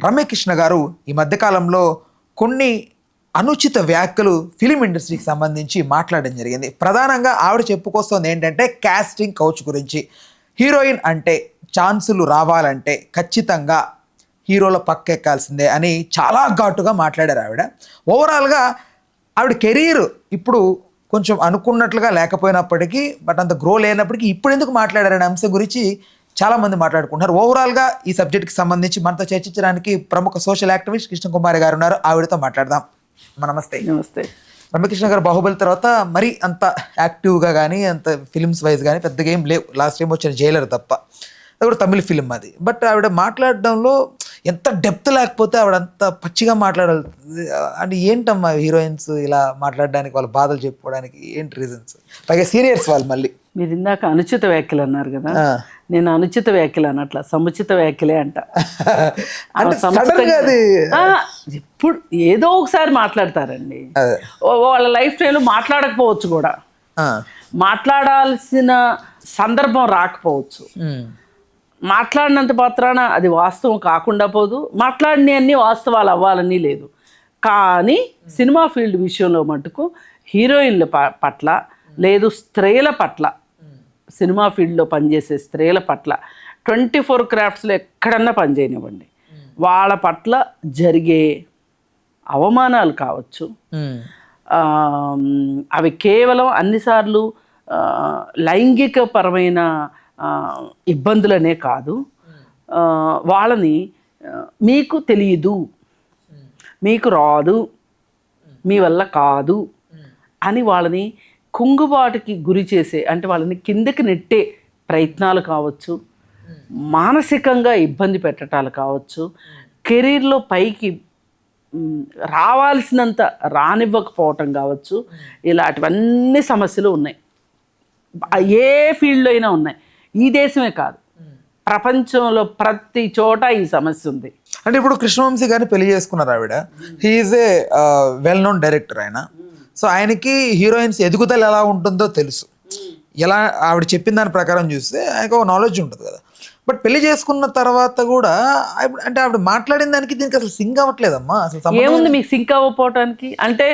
రమ్యకృష్ణ గారు ఈ మధ్యకాలంలో కొన్ని అనుచిత వ్యాఖ్యలు ఫిలిం ఇండస్ట్రీకి సంబంధించి మాట్లాడడం జరిగింది. ప్రధానంగా ఆవిడ చెప్పుకొస్తుంది ఏంటంటే కాస్టింగ్ కౌచ్ గురించి. హీరోయిన్ అంటే ఛాన్సులు రావాలంటే ఖచ్చితంగా హీరోల పక్కెక్కాల్సిందే అని చాలా ఘాటుగా మాట్లాడారు ఆవిడ. ఓవరాల్గా ఆవిడ కెరీర్ ఇప్పుడు కొంచెం అనుకున్నట్లుగా లేకపోయినప్పటికీ బట్ అంత గ్రో లేనప్పటికీ ఇప్పుడు ఎందుకు మాట్లాడారనే అంశం గురించి చాలామంది మాట్లాడుకుంటున్నారు. ఓవరాల్గా ఈ సబ్జెక్ట్కి సంబంధించి మనతో చర్చించడానికి ప్రముఖ సోషల్ యాక్టివిస్ట్ కృష్ణకుమారి గారు ఉన్నారు. ఆవిడతో మాట్లాడదాం. నమస్తే. నమస్తే. రమ్యకృష్ణ గారు బాహుబలి తర్వాత మరి అంత యాక్టివ్గా కానీ అంత ఫిలిమ్స్ వైజ్ కానీ పెద్దగా ఏం లేవు. లాస్ట్ టైం వచ్చిన జైలర్ తప్ప, అది కూడా తమిళ ఫిలిం అది. బట్ ఆవిడ మాట్లాడడంలో ఎంత డెప్త్ లేకపోతే ఆవిడ అంత పచ్చిగా మాట్లాడాలి అంటే ఏంటమ్మా హీరోయిన్స్ ఇలా మాట్లాడడానికి, వాళ్ళ బాధలు చెప్పుకోవడానికి ఏంటి రీజన్స్? పైగా సీనియర్స్ వాళ్ళు. మళ్ళీ మీరు ఇందాక అనుచిత వ్యాఖ్యలు అన్నారు కదా, నేను అనుచిత వ్యాఖ్యలు అనట్లా, సముచిత వ్యాఖ్యలే అంట. ఇప్పుడు ఏదో ఒకసారి మాట్లాడతారండి, వాళ్ళ లైఫ్ స్టైల్ మాట్లాడకపోవచ్చు కూడా, మాట్లాడాల్సిన సందర్భం రాకపోవచ్చు. మాట్లాడినంత మాత్రాన అది వాస్తవం కాకుండా పోదు, మాట్లాడిన అన్ని వాస్తవాలు అవ్వాలని లేదు. కానీ సినిమా ఫీల్డ్ విషయంలో మటుకు హీరోయిన్ల పట్ల లేదు స్త్రీల పట్ల, సినిమా ఫీల్డ్లో పనిచేసే స్త్రీల పట్ల 24 క్రాఫ్ట్స్లో ఎక్కడన్నా పనిచేయనివ్వండి, వాళ్ళ పట్ల జరిగే అవమానాలు కావచ్చు, అవి కేవలం అన్నిసార్లు లైంగిక పరమైన ఇబ్బందులనే కాదు, వాళ్ళని మీకు తెలియదు, మీకు రాదు, మీ వల్ల కాదు అని వాళ్ళని కుంగుబాటుకి గురి చేసే, అంటే వాళ్ళని కిందకి నెట్టే ప్రయత్నాలు కావచ్చు, మానసికంగా ఇబ్బంది పెట్టడాలు కావచ్చు, కెరీర్లో పైకి రావాల్సినంత రానివ్వకపోవటం కావచ్చు, ఇలాంటివన్నీ సమస్యలు ఉన్నాయి. ఏ ఫీల్డ్లో అయినా ఉన్నాయి. ఈ దేశమే కాదు, ప్రపంచంలో ప్రతి చోట ఈ సమస్య ఉంది. అంటే ఇప్పుడు కృష్ణవంశీ గారిని పెళ్లి చేసుకున్నారు ఆవిడ. He's a well known director ఆయన. సో ఆయనకి హీరోయిన్స్ ఎదుగుదల ఎలా ఉంటుందో తెలుసు. ఎలా ఆవిడ చెప్పిన దాని ప్రకారం చూస్తే ఆయనకు ఒక నాలెడ్జ్ ఉంటుంది కదా. బట్ పెళ్లి చేసుకున్న తర్వాత కూడా అంటే ఆవిడ మాట్లాడిన దానికి దీనికి అసలు సింక్ అవ్వట్లేదమ్మా. అసలు ఏముంది మీకు సింక్ అవ్వకపోవటానికి? అంటే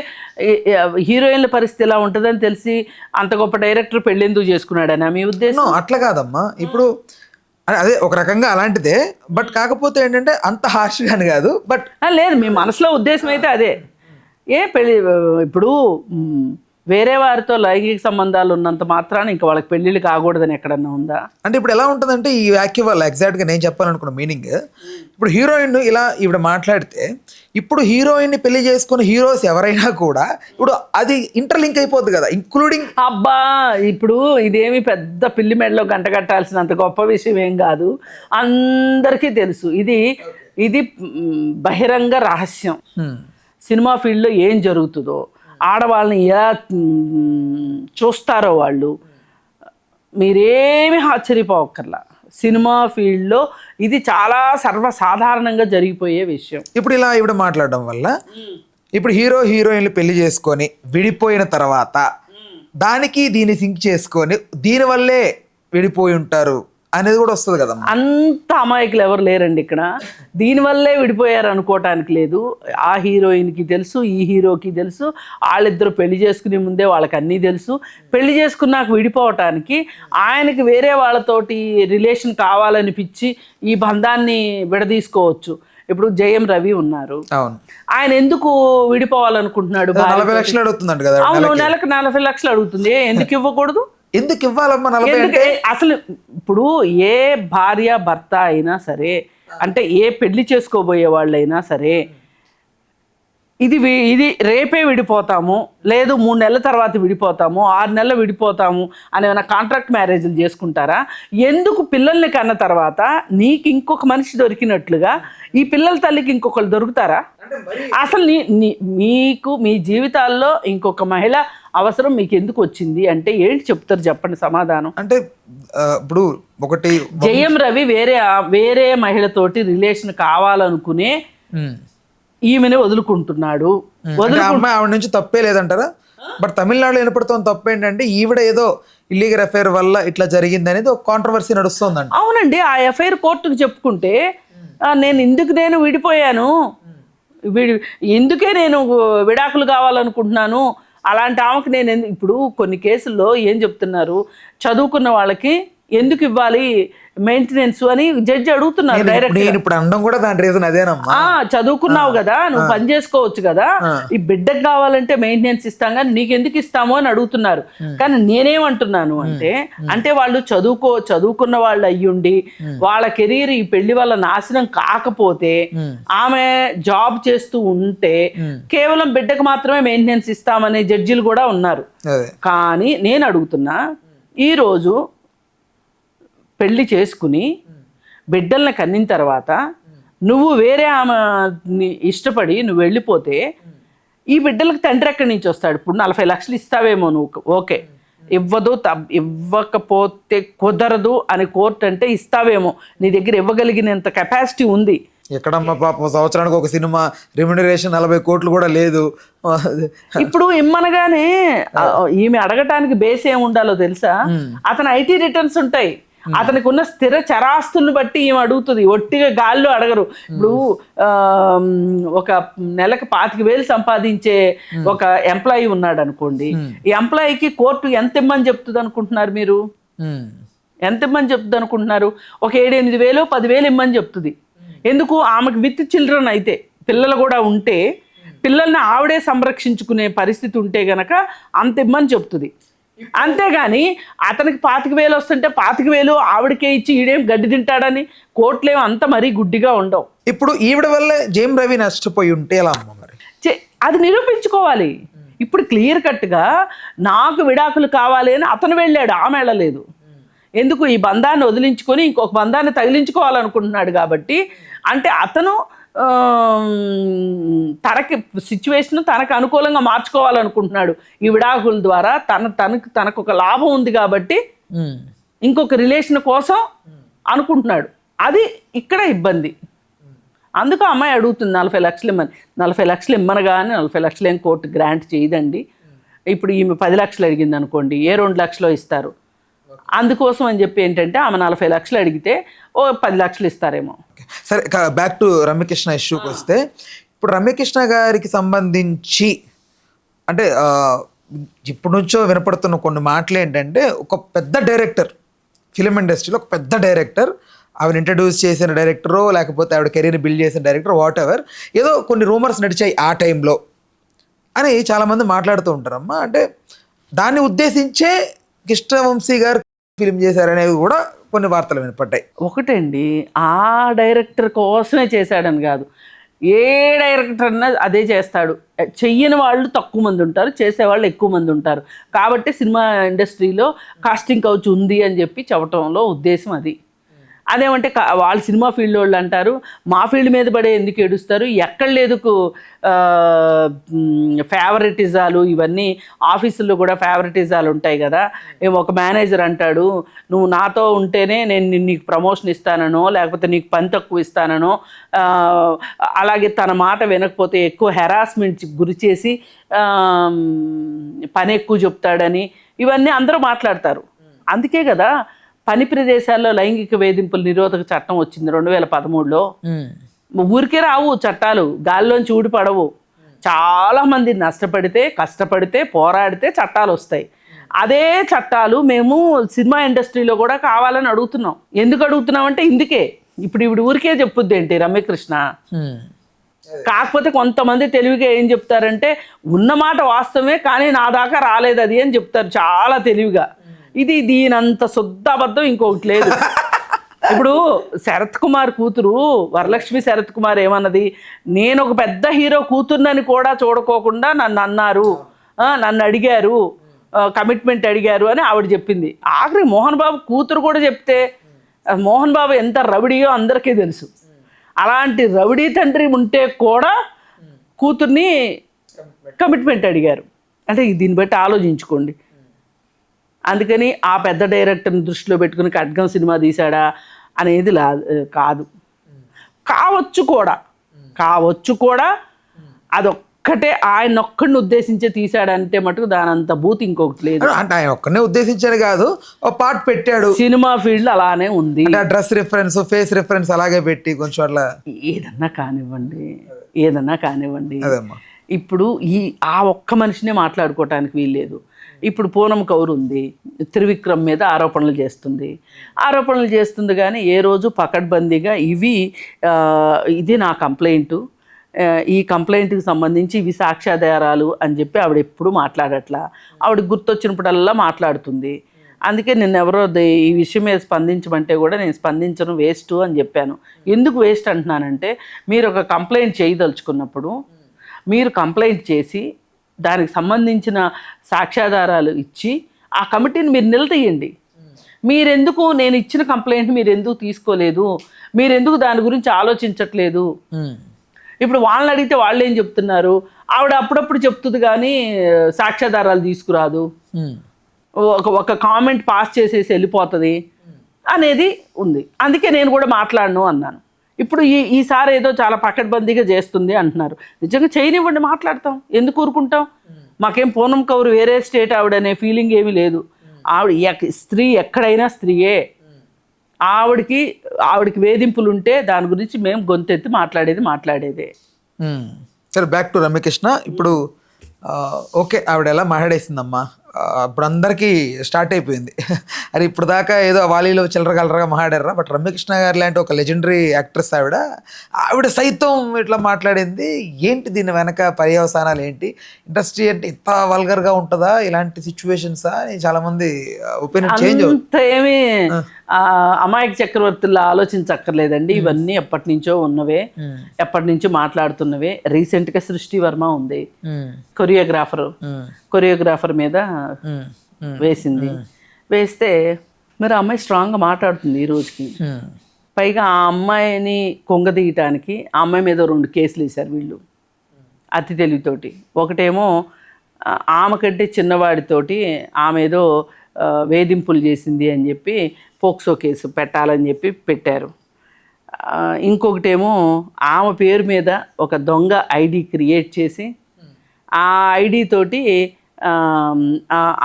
హీరోయిన్ల పరిస్థితి ఎలా ఉంటుందని తెలిసి అంత గొప్ప డైరెక్టర్ పెళ్లి ఎందుకు చేసుకున్నాడని మీ ఉద్దేశం? అట్లా కాదమ్మా. ఇప్పుడు అదే ఒక రకంగా అలాంటిదే, బట్ కాకపోతే ఏంటంటే అంత హార్ష్గాని కాదు. బట్ లేదు, మీ మనసులో ఉద్దేశం అయితే అదే. పెళ్ళి ఇప్పుడు వేరే వారితో లైంగిక సంబంధాలు ఉన్నంత మాత్రాన ఇంకా వాళ్ళకి పెళ్ళిళ్ళు కాకూడదని ఎక్కడన్నా ఉందా? అంటే ఇప్పుడు ఎలా ఉంటుందంటే ఈ వ్యాఖ్య వల్ల ఎగ్జాక్ట్గా నేను చెప్పాలనుకున్న మీనింగ్, ఇప్పుడు హీరోయిన్ ఇలా ఈవిడ మాట్లాడితే ఇప్పుడు హీరోయిన్ని పెళ్లి చేసుకున్న హీరోస్ ఎవరైనా కూడా ఇప్పుడు అది ఇంటర్లింక్ అయిపోద్ది కదా, ఇంక్లూడింగ్. అబ్బా, ఇప్పుడు ఇదేమి పెద్ద పిల్లి మెడలో గంట కట్టాల్సినంత గొప్ప విషయం ఏం కాదు, అందరికీ తెలుసు. ఇది బహిరంగ రహస్యం. సినిమా ఫీల్డ్లో ఏం జరుగుతుందో, ఆడవాళ్ళని ఎలా చూస్తారో వాళ్ళు, మీరేమీ ఆశ్చర్యపోవక్కర్లా. సినిమా ఫీల్డ్లో ఇది చాలా సర్వసాధారణంగా జరిగిపోయే విషయం. ఇప్పుడు ఇలా ఈవిడ మాట్లాడడం వల్ల ఇప్పుడు హీరోయిన్లు పెళ్లి చేసుకొని విడిపోయిన తర్వాత దానికి దీన్ని సింక్ చేసుకొని దీనివల్లే విడిపోయి ఉంటారు అనేది కూడా వస్తుంది కదా. అంత అమాయకులు ఎవరు లేరండి ఇక్కడ. దీనివల్లే విడిపోయారు అనుకోవటానికి లేదు. ఆ హీరోయిన్కి తెలుసు, ఈ హీరోకి తెలుసు, వాళ్ళిద్దరు పెళ్లి చేసుకునే ముందే వాళ్ళకి అన్నీ తెలుసు. పెళ్లి చేసుకున్నాక విడిపోవటానికి ఆయనకి వేరే వాళ్ళతోటి రిలేషన్ కావాలనిపించి ఈ బంధాన్ని విడదీసుకోవచ్చు. ఇప్పుడు జయం రవి ఉన్నారు, ఆయన ఎందుకు విడిపోవాలనుకుంటున్నాడు? 40 లక్షలు అడుగుతుందంట కదా. అవును, నెలకు 40 లక్షలు అడుగుతుంది. ఎందుకు ఇవ్వకూడదు? ఎందుకు ఇవ్వాలమ్మా 40 అంటే? అసలు ఇప్పుడు ఏ భార్య భర్త అయినా సరే, అంటే ఏ పెళ్లి చేసుకోబోయే వాళ్ళైనా సరే, ఇది రేపే విడిపోతాము, లేదు 3 నెలల తర్వాత విడిపోతాము, 6 నెలలు విడిపోతాము అని ఏమైనా కాంట్రాక్ట్ మ్యారేజ్లు చేసుకుంటారా? ఎందుకు పిల్లల్ని కన్న తర్వాత నీకు ఇంకొక మనిషి దొరికినట్లుగా ఈ పిల్లల తల్లికి ఇంకొకరు దొరుకుతారా? అసలు మీకు మీ జీవితాల్లో ఇంకొక మహిళ అవసరం మీకు ఎందుకు వచ్చింది అంటే ఏంటి చెప్తారు? చెప్పండి సమాధానం. అంటే ఇప్పుడు ఒకటి, జయం రవి వేరే మహిళతోటి రిలేషన్ కావాలనుకునే ఈమెను వదులుకుంటున్నాడు. ఆవిడ నుంచి తప్పే లేదంటారా? బట్ తమిళనాడులో వినపడుతున్న తప్పు ఏంటంటే ఈవిడ ఏదో ఇల్లీగల్ అఫైర్ వల్ల ఇట్లా జరిగింది అనేది ఒక కాంట్రవర్సీ నడుస్తుందంట. అవునండి, ఆ ఎఫ్ఐఆర్ కోర్టుకు చెప్పుకుంటే నేను నేను విడిపోయాను, ఎందుకే నేను విడాకులు కావాలనుకుంటున్నాను, అలాంటి ఆమెకు నేను ఇప్పుడు కొన్ని కేసుల్లో ఏం చెప్తున్నారు, చదువుకున్న వాళ్ళకి ఎందుకు ఇవ్వాలి మెయింటెనెన్స్ అని జడ్జి అడుగుతున్నారు డైరెక్ట్. నేను ఇప్పుడు అనడం కూడా దాని రీజన్ అదేనమ్మా. చదువుకున్నావు కదా, నువ్వు పని చేసుకోవచ్చు కదా, ఈ బిడ్డకు కావాలంటే మెయింటెనెన్స్ ఇస్తాం కానీ నీకెందుకు ఇస్తాము అని అడుగుతున్నారు. కానీ నేనేమంటున్నాను అంటే వాళ్ళు చదువుకున్న వాళ్ళు అయ్యుండి వాళ్ళ కెరీర్ ఈ పెళ్లి వల్ల నాశనం కాకపోతే, ఆమె జాబ్ చేస్తూ ఉంటే కేవలం బిడ్డకు మాత్రమే మెయింటెనెన్స్ ఇస్తామనే జడ్జిలు కూడా ఉన్నారు. కానీ నేను అడుగుతున్నా, ఈరోజు పెళ్లి చేసుకుని బిడ్డల్ని కన్నిన తర్వాత నువ్వు వేరే ఆమె ఇష్టపడి నువ్వు వెళ్ళిపోతే ఈ బిడ్డలకు తండ్రి ఎక్కడి నుంచి వస్తాడు? ఇప్పుడు 40 లక్షలు ఇస్తావేమో నువ్వు, ఓకే, ఇవ్వకపోతే కుదరదు అని కోర్టు అంటే ఇస్తావేమో, నీ దగ్గర ఇవ్వగలిగినంత కెపాసిటీ ఉంది. ఎక్కడమ్మా పాపం, సంవత్సరానికి ఒక సినిమా రెమ్యునరేషన్ 40 కోట్లు కూడా లేదు. ఇప్పుడు ఇమ్మనగానే ఈమె అడగటానికి బేస్ ఏమి ఉండాలో తెలుసా? అతను ఐటీ రిటర్న్స్ ఉంటాయి, అతనికి ఉన్న స్థిర చరాస్తులను బట్టి ఏం అడుగుతుంది, ఒట్టిగా గాల్లో అడగరు. ఇప్పుడు ఒక నెలకు 25,000 సంపాదించే ఒక ఎంప్లాయీ ఉన్నాడు అనుకోండి, ఈ ఎంప్లాయీకి కోర్టు ఎంత ఇమ్మని చెప్తుంది అనుకుంటున్నారు మీరు? ఎంత ఇమ్మని చెప్తుంది అనుకుంటున్నారు? ఒక 7-8 వేలు 10,000 ఇమ్మని చెప్తుంది. ఎందుకు? ఆమెకు విత్ చిల్డ్రన్ అయితే, పిల్లలు కూడా ఉంటే, పిల్లల్ని ఆవిడే సంరక్షించుకునే పరిస్థితి ఉంటే గనక అంత ఇమ్మని చెప్తుంది. అంతేగాని అతనికి 25,000 వస్తుంటే 25,000 ఆవిడకే ఇచ్చి ఈడేం గడ్డి తింటాడని కోర్టులేమో అంత మరీ గుడ్డిగా ఉండవు. ఇప్పుడు ఈవిడ వల్ల జేమ్ రవి నష్టపోయి ఉంటే ఎలా అమ్మ మరి? అది నిరూపించుకోవాలి. ఇప్పుడు క్లియర్ కట్గా నాకు విడాకులు కావాలి అని అతను వెళ్ళాడు, ఆమె వెళ్ళలేదు. ఎందుకు? ఈ బంధాన్ని వదిలించుకొని ఇంకొక బంధాన్ని తగిలించుకోవాలనుకుంటున్నాడు కాబట్టి. అంటే అతను తనకి సిచ్యువేషన్ తనకు అనుకూలంగా మార్చుకోవాలనుకుంటున్నాడు ఈ విడాకుల ద్వారా. తనకు ఒక లాభం ఉంది కాబట్టి ఇంకొక రిలేషన్ కోసం అనుకుంటున్నాడు. అది ఇక్కడ ఇబ్బంది. అందుకు అమ్మాయి అడుగుతుంది 40 లక్షలు ఇమ్మని. 40 లక్షలు ఇమ్మనగానే 40 లక్షలు ఏం కోర్టు గ్రాంట్ చేయదండి. ఇప్పుడు ఈమె 10 లక్షలు అడిగింది అనుకోండి, ఏ 2 లక్షలు ఇస్తారు. అందుకోసం అని చెప్పి ఏంటంటే ఆమె 40 లక్షలు అడిగితే ఓ 10 లక్షలు ఇస్తారేమో. సరే, బ్యాక్ టు రమ్యకృష్ణ ఇష్యూకి వస్తే, ఇప్పుడు రమ్యకృష్ణ గారికి సంబంధించి అంటే ఇప్పటి నుంచో వినపడుతున్న కొన్ని మాటలు ఏంటంటే, ఒక పెద్ద డైరెక్టర్, ఫిలిం ఇండస్ట్రీలో ఒక పెద్ద డైరెక్టర్, ఆవిడ ఇంట్రడ్యూస్ చేసిన డైరెక్టరో లేకపోతే ఆవిడ కెరీర్ని బిల్డ్ చేసిన డైరెక్టర్, వాట్ ఎవర్, ఏదో కొన్ని రూమర్స్ నడిచాయి ఆ టైంలో అని చాలామంది మాట్లాడుతూ ఉంటారమ్మా. అంటే దాన్ని ఉద్దేశించే కృష్ణవంశీ గారు ఫిలిం చేశారనేవి కూడా కొన్ని వార్తలు వినపడ్డాయి. ఒకటండి, ఆ డైరెక్టర్ కోసమే చేశాడని కాదు, ఏ డైరెక్టర్ అన్నా అదే చేస్తాడు. చెయ్యని వాళ్ళు తక్కువ మంది ఉంటారు, చేసేవాళ్ళు ఎక్కువ మంది ఉంటారు. కాబట్టి సినిమా ఇండస్ట్రీలో కాస్టింగ్ కౌచ్ ఉంది అని చెప్పి చెప్పటంలో ఉద్దేశం అది. అదేమంటే వాళ్ళు సినిమా ఫీల్డ్ వాళ్ళు అంటారు, మా ఫీల్డ్ మీద పడే ఎందుకు ఏడుస్తారు, ఎక్కడ లేదు ఫేవరెటిజాలు, ఇవన్నీ ఆఫీసుల్లో కూడా ఫేవరెటిజాలు ఉంటాయి కదా. ఒక మేనేజర్ అంటాడు, నువ్వు నాతో ఉంటేనే నేను నీకు ప్రమోషన్ ఇస్తానో లేకపోతే నీకు పని తక్కువ ఇస్తానో, అలాగే తన మాట వినకపోతే ఎక్కువ హెరాస్మెంట్ గురి చేసి పని ఎక్కువ చెప్తాడని, ఇవన్నీ అందరూ మాట్లాడతారు. అందుకే కదా పని ప్రదేశాల్లో లైంగిక వేధింపుల నిరోధక చట్టం వచ్చింది 2013లో. ఊరికే రావు చట్టాలు, గాల్లోంచి ఊడిపడవు. చాలా మంది నష్టపడితే, కష్టపడితే, పోరాడితే చట్టాలు వస్తాయి. అదే చట్టాలు మేము సినిమా ఇండస్ట్రీలో కూడా కావాలని అడుగుతున్నాం. ఎందుకు అడుగుతున్నాం అంటే ఇందుకే. ఇప్పుడు ఊరికే చెప్పుద్ది ఏంటి రమ్యకృష్ణ. కాకపోతే కొంతమంది తెలివిగా ఏం చెప్తారంటే, ఉన్నమాట వాస్తవమే కానీ నా దాకా రాలేదు అది అని చెప్తారు చాలా తెలివిగా. ఇది దీనంత శుద్ధ అబద్ధం ఇంకొకటి లేదు. ఇప్పుడు శరత్ కుమార్ కూతురు వరలక్ష్మి శరత్ కుమార్ ఏమన్నది, నేను ఒక పెద్ద హీరో కూతుర్నని కూడా చూడకోకుండా నన్ను అన్నారు, నన్ను అడిగారు, కమిట్మెంట్ అడిగారు అని ఆవిడ చెప్పింది. ఆఖరి మోహన్ బాబు కూతురు కూడా చెప్తే, మోహన్ బాబు ఎంత రౌడీయో అందరికీ తెలుసు. అలాంటి రౌడీ తండ్రి ఉంటే కూడా కూతుర్ని కమిట్మెంట్ అడిగారు. అంటే దీన్ని బట్టి ఆలోచించుకోండి. అందుకని ఆ పెద్ద డైరెక్టర్ని దృష్టిలో పెట్టుకుని ఖడ్గం సినిమా తీశాడా అనేది కాదు. కావచ్చు కూడా అదొక్క ఒక్కటే ఆయన ఒక్కడిని ఉద్దేశించే తీశాడంటే మటుకు దాని అంత బూత్ ఇంకొకటి లేదు. అంటే ఆయన ఒక్కనే ఉద్దేశించారు కాదు, ఒక పార్ట్ పెట్టాడు. సినిమా ఫీల్డ్ అలానే ఉంది. అంటే డ్రెస్ రిఫరెన్స్, ఫేస్ రిఫరెన్స్ అలాగే పెట్టి కొంచెం అట్లా ఏదన్నా కానివ్వండి. అదేమ్మా. ఇప్పుడు ఆ ఒక్క మనిషినే మాట్లాడుకోవటానికి వీల్లేదు. ఇప్పుడు పూనమ్ కౌర్ ఉంది, త్రివిక్రమ్ మీద ఆరోపణలు చేస్తుంది కానీ ఏ రోజు పకడ్బందీగా ఇది నా కంప్లైంటు, ఈ కంప్లైంట్కి సంబంధించి ఇవి సాక్ష్యాధారాలు అని చెప్పి ఆవిడ ఎప్పుడు మాట్లాడట్లా. ఆవిడకి గుర్తొచ్చినప్పుడల్లా మాట్లాడుతుంది. అందుకే నేను ఎవరో ఈ విషయం మీద స్పందించమంటే కూడా నేను స్పందించను, వేస్ట్ అని చెప్పాను. ఎందుకు వేస్ట్ అంటున్నానంటే, మీరు ఒక కంప్లైంట్ చేయదలుచుకున్నప్పుడు మీరు కంప్లైంట్ చేసి దానికి సంబంధించిన సాక్ష్యాధారాలు ఇచ్చి ఆ కమిటీని మీరు నిలదీయండి. మీరెందుకు నేను ఇచ్చిన కంప్లైంట్ మీరు ఎందుకు తీసుకోలేదు, మీరెందుకు దాని గురించి ఆలోచించట్లేదు? ఇప్పుడు వాళ్ళని అడిగితే వాళ్ళు ఏం చెప్తున్నారు, ఆవిడ అప్పుడప్పుడు చెప్తుంది కానీ సాక్ష్యాధారాలు తీసుకురాదు, ఒక కామెంట్ పాస్ చేసేసి వెళ్ళిపోతుంది అనేది ఉంది. అందుకే నేను కూడా మాట్లాడను అన్నాను. ఇప్పుడు ఈసారి ఏదో చాలా పకడ్బందీగా చేస్తుంది అంటున్నారు. నిజంగా చేయనివ్వండి, మాట్లాడతాం, ఎందుకు ఊరుకుంటాం? మాకేం పూనమ్ కౌర్ వేరే స్టేట్ ఆవిడనే ఫీలింగ్ ఏమీ లేదు. స్త్రీ ఎక్కడైనా స్త్రీయే. ఆవిడకి వేధింపులు ఉంటే దాని గురించి మేము గొంతెత్తి మాట్లాడేదే. సరే, బ్యాక్ టు రమ్యకృష్ణ. ఇప్పుడు ఓకే, ఆవిడ ఎలా మాట్లాడేసిందమ్మా, ఇప్పుడు అందరికీ స్టార్ట్ అయిపోయింది. అరే ఇప్పుడు దాకా ఏదో వాలీలో చిల్లరగలరగా మాట్లాడారా, బట్ రమ్యకృష్ణ గారు లాంటి ఒక లెజెండరీ యాక్ట్రెస్ ఆవిడ సైతం ఇట్లా మాట్లాడింది. ఏంటి దీని వెనక పర్యవసానాలు ఏంటి? ఇండస్ట్రీ అంటే ఇంత వల్గర్గా ఉంటుందా ఇలాంటి సిచ్యువేషన్సా అని చాలామంది ఒపీనియన్ చేంజ్ అవుతుంది. ఏమి అమాయక చక్రవర్తుల్లో ఆలోచించక్కర్లేదండి. ఇవన్నీ ఎప్పటి నుంచో ఉన్నవే, ఎప్పటి నుంచో మాట్లాడుతున్నవే. రీసెంట్గా సృష్టి వర్మ ఉంది, కొరియోగ్రాఫర్ మీద వేసింది. వేస్తే మరి ఆ అమ్మాయి స్ట్రాంగ్గా మాట్లాడుతుంది ఈ రోజుకి. పైగా ఆ అమ్మాయిని కొంగదీయటానికి ఆ అమ్మాయి మీద 2 కేసులు వేశారు వీళ్ళు అతి తెలివితోటి. ఒకటేమో ఆమె కంటే చిన్నవాడితోటి ఆమె ఏదో వేధింపులు చేసింది అని చెప్పి పోక్సో కేసు పెట్టాలని చెప్పి పెట్టారు. ఇంకొకటేమో ఆమె పేరు మీద ఒక దొంగ ఐడి క్రియేట్ చేసి ఆ ఐడి తోటి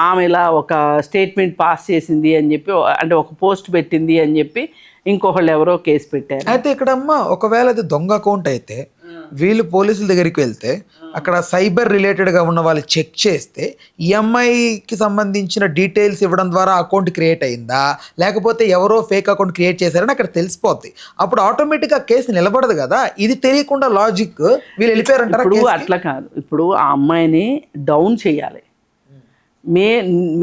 ఆమె ఇలా ఒక స్టేట్మెంట్ పాస్ చేసింది అని చెప్పి, అంటే ఒక పోస్ట్ పెట్టింది అని చెప్పి ఇంకొకళ్ళు ఎవరో కేసు పెట్టారు. అయితే ఇక్కడ అమ్మ, ఒకవేళ అది దొంగ అకౌంట్ అయితే వీళ్ళు పోలీసుల దగ్గరికి వెళ్తే అక్కడ సైబర్ రిలేటెడ్గా ఉన్న వాళ్ళు చెక్ చేస్తే ఈఎంఐకి సంబంధించిన డీటెయిల్స్ ఇవ్వడం ద్వారా అకౌంట్ క్రియేట్ అయిందా, లేకపోతే ఎవరో ఫేక్ అకౌంట్ క్రియేట్ చేశారని అక్కడ తెలిసిపోద్ది. అప్పుడు ఆటోమేటిక్గా కేసు నిలబడదు కదా. ఇది తెలియకుండా లాజిక్ వీళ్ళు వెళ్ళిపోయారంటారు. ఇప్పుడు అట్లా కాదు, ఇప్పుడు ఆ అమ్మాయిని డౌన్ చేయాలి.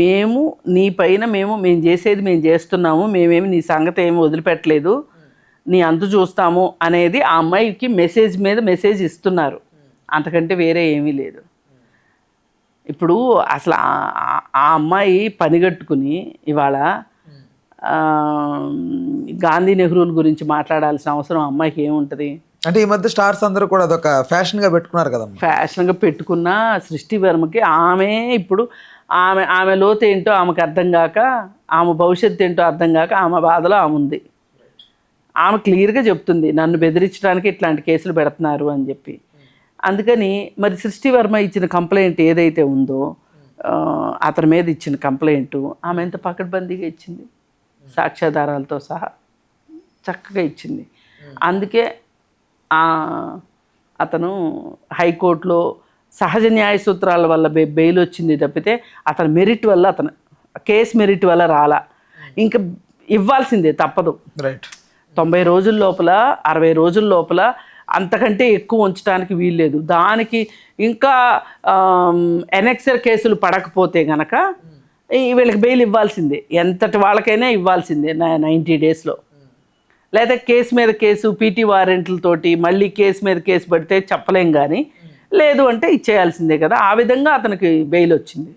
మేము నీ పైన మేము చేసేది మేము చేస్తున్నాము, మేమేమి నీ సంగతి ఏమి వదిలిపెట్టలేదు, నీ అంతు చూస్తాము అనేది ఆ అమ్మాయికి మెసేజ్ మీద మెసేజ్ ఇస్తున్నారు. అంతకంటే వేరే ఏమీ లేదు. ఇప్పుడు అసలు ఆ అమ్మాయి పనిగట్టుకుని ఇవాళ గాంధీ నెహ్రూల గురించి మాట్లాడాల్సిన అవసరం అమ్మాయికి ఏముంటుంది? అంటే ఈ మధ్య స్టార్స్ అందరూ కూడా అదొక ఫ్యాషన్గా పెట్టుకున్నారు కదా. ఫ్యాషన్గా పెట్టుకున్న సృష్టి వర్మకి ఆమె ఇప్పుడు ఆమె లోతు ఏంటో ఆమెకు అర్థం కాక, ఆమె భవిష్యత్తు ఏంటో అర్థం కాక ఆమె బాధలో ఆమె ఉంది. ఆమె క్లియర్గా చెప్తుంది, నన్ను బెదిరించడానికి ఇట్లాంటి కేసులు పెడుతున్నారు అని చెప్పి. అందుకని మరి సృష్టి వర్మ ఇచ్చిన కంప్లైంట్ ఏదైతే ఉందో, అతని మీద ఇచ్చిన కంప్లైంట్ ఆమె ఎంత పకడ్బందీగా ఇచ్చింది, సాక్ష్యాధారాలతో సహా చక్కగా ఇచ్చింది. అందుకే అతను హైకోర్టులో సహజ న్యాయ సూత్రాల వల్ల బెయిల్ వచ్చింది తప్పితే అతని మెరిట్ వల్ల, అతను కేసు మెరిట్ వల్ల రాలా. ఇంకా ఇవ్వాల్సిందే, తప్పదు. రైట్. 90 రోజుల లోపల, 60 రోజుల లోపల, అంతకంటే ఎక్కువ ఉంచడానికి వీల్లేదు. దానికి ఇంకా ఎనెక్సర్ కేసులు పడకపోతే గనక వీళ్ళకి బెయిల్ ఇవ్వాల్సిందే, ఎంతటి వాళ్ళకైనా ఇవ్వాల్సిందే 90 డేస్లో. లేదా కేసు మీద కేసు, పీటీ వారెంట్లతోటి మళ్ళీ కేసు మీద కేసు పడితే చెప్పలేం, కానీ లేదు అంటే ఇచ్చేయాల్సిందే కదా. ఆ విధంగా అతనికి బెయిల్ వచ్చింది.